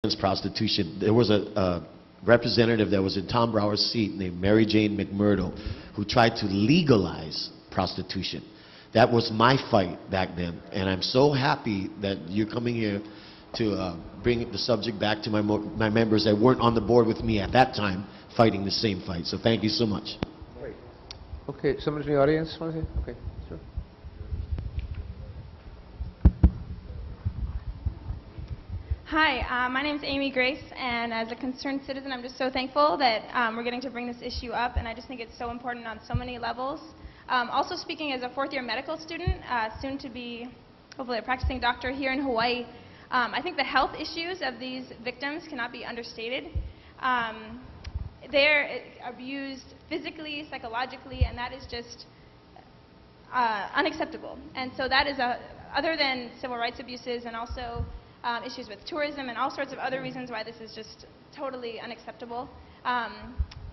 against prostitution. There was a representative that was in Tom Brower's seat named Mary Jane McMurdo who tried to legalize prostitution. That was my fight back then, and I'm so happy that you're coming here to bring the subject back to my members that weren't on the board with me at that time fighting the same fight. So thank you so much. Great. Okay, somebody in the audience want to say? Okay, sure. Hi, my name is Amy Grace, and as a concerned citizen, I'm just so thankful that we're getting to bring this issue up, and I just think it's so important on so many levels. Also speaking as a fourth-year medical student, soon to be hopefully a practicing doctor here in Hawaii, I think the health issues of these victims cannot be understated. They're abused physically, psychologically, and that is just unacceptable. And so that is, other than civil rights abuses and also issues with tourism and all sorts of other reasons why this is just totally unacceptable.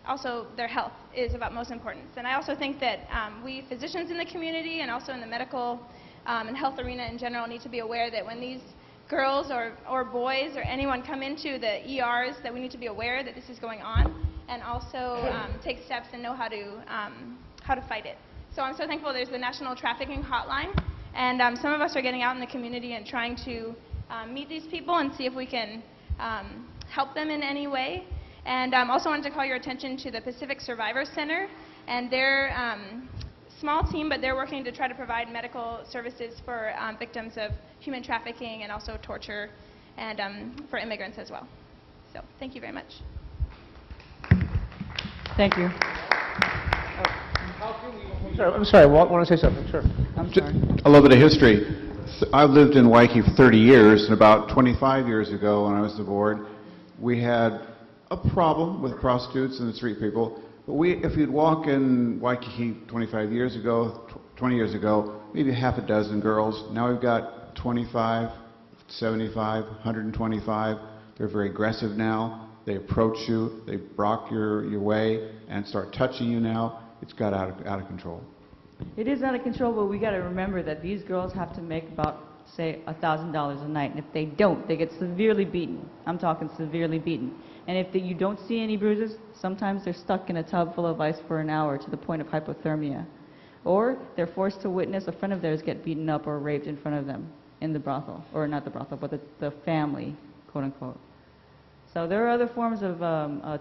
Also, their health is of utmost importance. And I also think that we physicians in the community and also in the medical and health arena in general need to be aware that when these girls or boys or anyone come into the ERs, that we need to be aware that this is going on and also take steps and know how to fight it. So I'm so thankful there's the National Trafficking Hotline, and some of us are getting out in the community and trying to meet these people and see if we can help them in any way. And also wanted to call your attention to the Pacific Survivor Center, and they're a small team, but they're working to try to provide medical services for victims of human trafficking and also torture, and for immigrants as well. So thank you very much. Thank you. I'm sorry, Walt, want to say something? Sure. I'm sorry. A little bit of history. I've lived in Waikiki for 30 years, and about 25 years ago when I was the board, we had a problem with prostitutes and the street people. But if you'd walk in Waikiki 25 years ago, 20 years ago, maybe half a dozen girls. Now we've got 25, 75, 125. They're very aggressive now. They approach you, they block your way, and start touching you now. It's got out of control. It is out of control, but we got to remember that these girls have to make about, say, $1,000 a night, and if they don't, they get severely beaten. I'm talking severely beaten. And if you don't see any bruises, sometimes they're stuck in a tub full of ice for an hour to the point of hypothermia. Or they're forced to witness a friend of theirs get beaten up or raped in front of them in the brothel, or not the brothel, but the family, quote unquote. So there are other forms of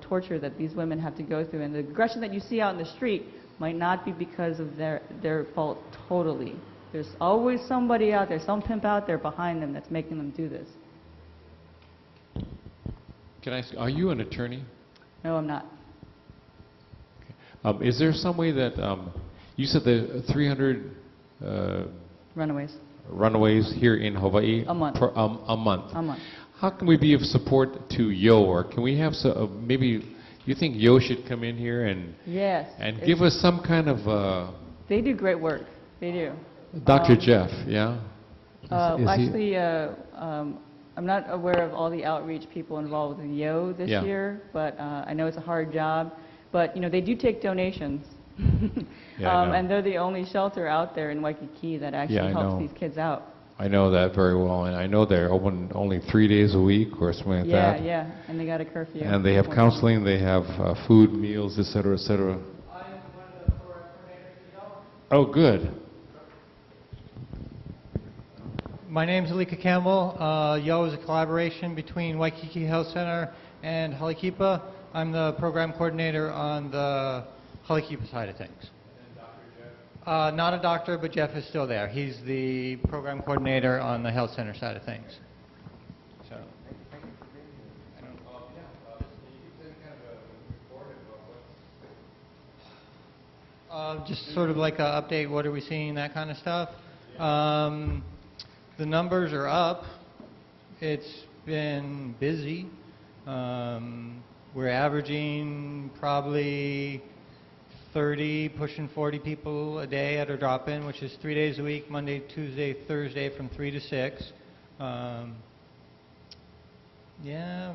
torture that these women have to go through, and the aggression that you see out in the street might not be because of their fault totally. There's always somebody out there, some pimp out there behind them that's making them do this. Can I ask, are you an attorney? No, I'm not. Okay. Is there some way that, you said the 300 Runaways. here in Hawaii? A month. A month. A month. How can we be of support to Yo, or can we have maybe you think Yo should come in here and Yes. and give us some kind of They do great work. They do. Dr. Jeff, yeah? Actually, I'm not aware of all the outreach people involved with Yo this Yeah. year, but I know it's a hard job. But, you know, they do take donations. Yeah, I know. And they're the only shelter out there in Waikiki that actually Yeah, I helps know. these kids out. I know that very well, and I know they're open only 3 days a week or something like Yeah, that. yeah, and they got a curfew. And they have counseling, they have food, meals, et cetera, et cetera. Oh, good. My name is Alika Campbell. Yo is a collaboration between Waikiki Health Center and Halekipa. I'm the program coordinator on the Halekipa side of things. Not a doctor, but Jeff is still there. He's the program coordinator on the health center side of things. So. Just sort of like an update, what are we seeing, that kind of stuff. The numbers are up. It's been busy. We're averaging probably 30, pushing 40 people a day at our drop-in, which is 3 days a week, Monday, Tuesday, Thursday from 3 to 6. Yeah,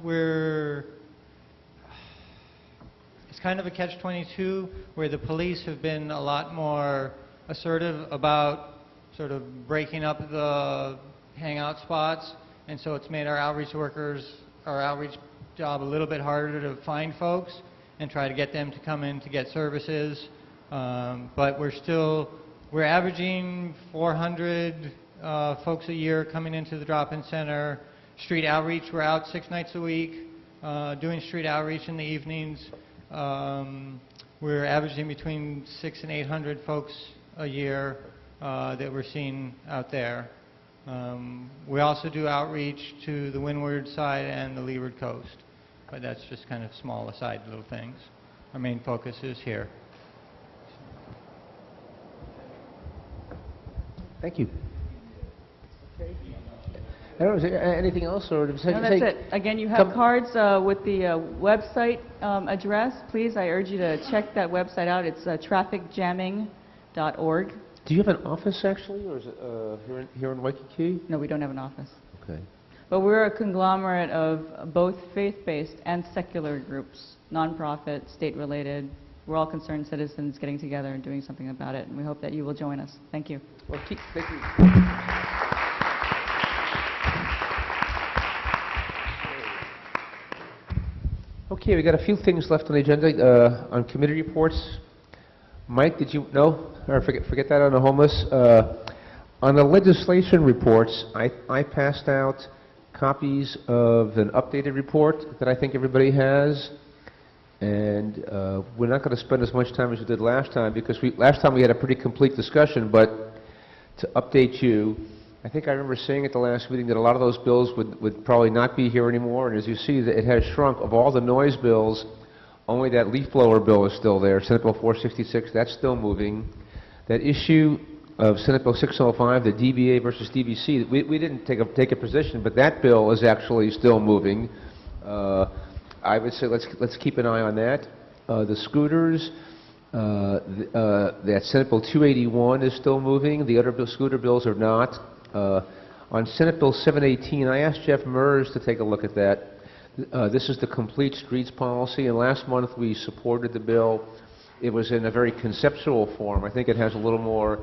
it's kind of a catch-22 where the police have been a lot more assertive about sort of breaking up the hangout spots, and so it's made our outreach workers our outreach job a little bit harder to find folks and try to get them to come in to get services. But we're averaging 400 folks a year coming into the drop-in center. Street outreach, we're out 6 nights a week doing street outreach in the evenings. We're averaging between 600 and 800 folks a year that we're seeing out there. We also do outreach to the windward side and the leeward coast, but that's just kind of small aside little things. Our main focus is here. Thank you. I don't know, is there anything else, or No, that's it. Again, you have cards with the website address. Please, I urge you to check that website out. It's trafficjamming.org. Do you have an office, actually, or is it here in Waikiki? No, we don't have an office. Okay. But we're a conglomerate of both faith-based and secular groups, nonprofit, state-related. We're all concerned citizens getting together and doing something about it, and we hope that you will join us. Thank you. Well, thank you. Okay, we got a few things left on the agenda on committee reports. Mike, did you know? Or forget that on the homeless. On the legislation reports, I passed out copies of an updated report that I think everybody has. And we're not going to spend as much time as we did last time, because last time we had a pretty complete discussion. But to update you, I think I remember saying at the last meeting that a lot of those bills would probably not be here anymore. And as you see, it has shrunk. Of all the noise bills, only that leaf blower bill is still there, Senate Bill 466. That's still moving. That issue of Senate Bill 605, the DBA versus DVC, we didn't take a position, but that bill is actually still moving. I would say let's keep an eye on that. The scooters, that Senate Bill 281 is still moving. The other scooter bills are not. On Senate Bill 718, I asked Jeff Mers to take a look at that. This is the complete streets policy, and last month we supported the bill. It was in a very conceptual form. I think it has a little more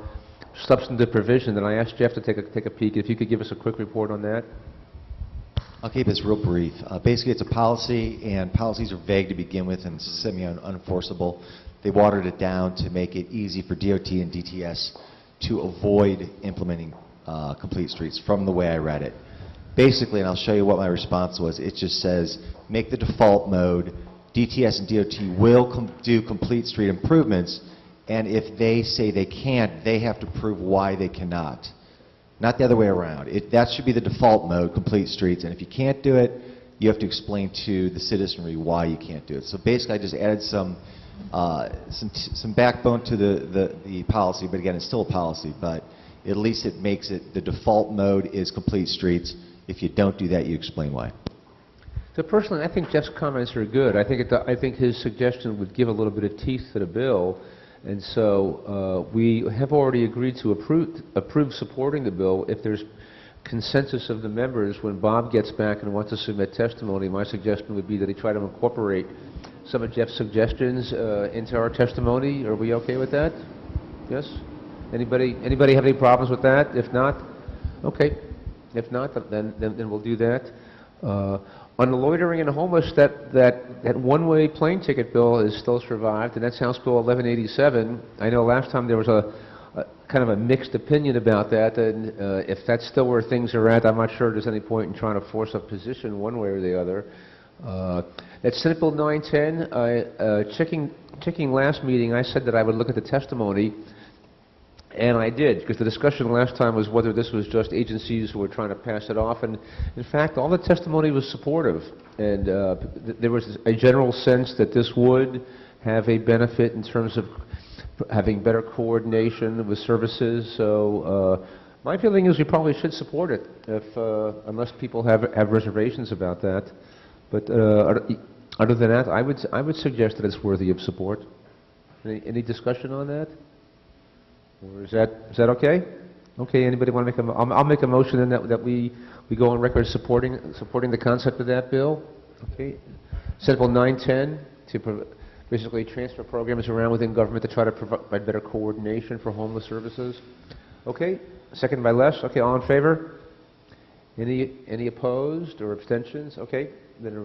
substantive provision, and I asked Jeff to take a peek. If you could give us a quick report on that. I'll keep this real brief. Basically, it's a policy, and policies are vague to begin with and semi-unenforceable. They watered it down to make it easy for DOT and DTS to avoid implementing complete streets, from the way I read it. Basically, and I'll show you what my response was, it just says, make the default mode, DTS and DOT will do complete street improvements, and if they say they can't, they have to prove why they cannot. Not the other way around. That should be the default mode, complete streets, and if you can't do it, you have to explain to the citizenry why you can't do it. So basically, I just added some backbone to the policy, but again, it's still a policy, but at least it makes it, the default mode is complete streets. If you don't do that, you explain why. So personally, I think Jeff's comments are good. I think his suggestion would give a little bit of teeth to the bill, and so we have already agreed to approve supporting the bill if there's consensus of the members. When Bob gets back and wants to submit testimony, my suggestion would be that he try to incorporate some of Jeff's suggestions into our testimony. Are we okay with that? Yes? Anybody have any problems with that? If not, okay. If not, then we'll do that. On the loitering and homeless, that one-way plane ticket bill is still survived, and that's House Bill 1187. I know last time there was a kind of a mixed opinion about that, and if that's still where things are at, I'm not sure there's any point in trying to force a position one way or the other. That's Senate Bill 910. Checking last meeting, I said that I would look at the testimony. And I did, because the discussion last time was whether this was just agencies who were trying to pass it off. And in fact, all the testimony was supportive. And there was a general sense that this would have a benefit in terms of having better coordination with services. So my feeling is we probably should support it, unless people have reservations about that. But other than that, I would suggest that it's worthy of support. Any discussion on that? Or is that okay? Okay. Anybody want to make I'll make a motion then that we go on record supporting the concept of that bill. Okay. Senate Bill 910 to basically transfer programs around within government to try to provide better coordination for homeless services. Okay. Second by Les. Okay. All in favor? Any opposed or abstentions? Okay. than a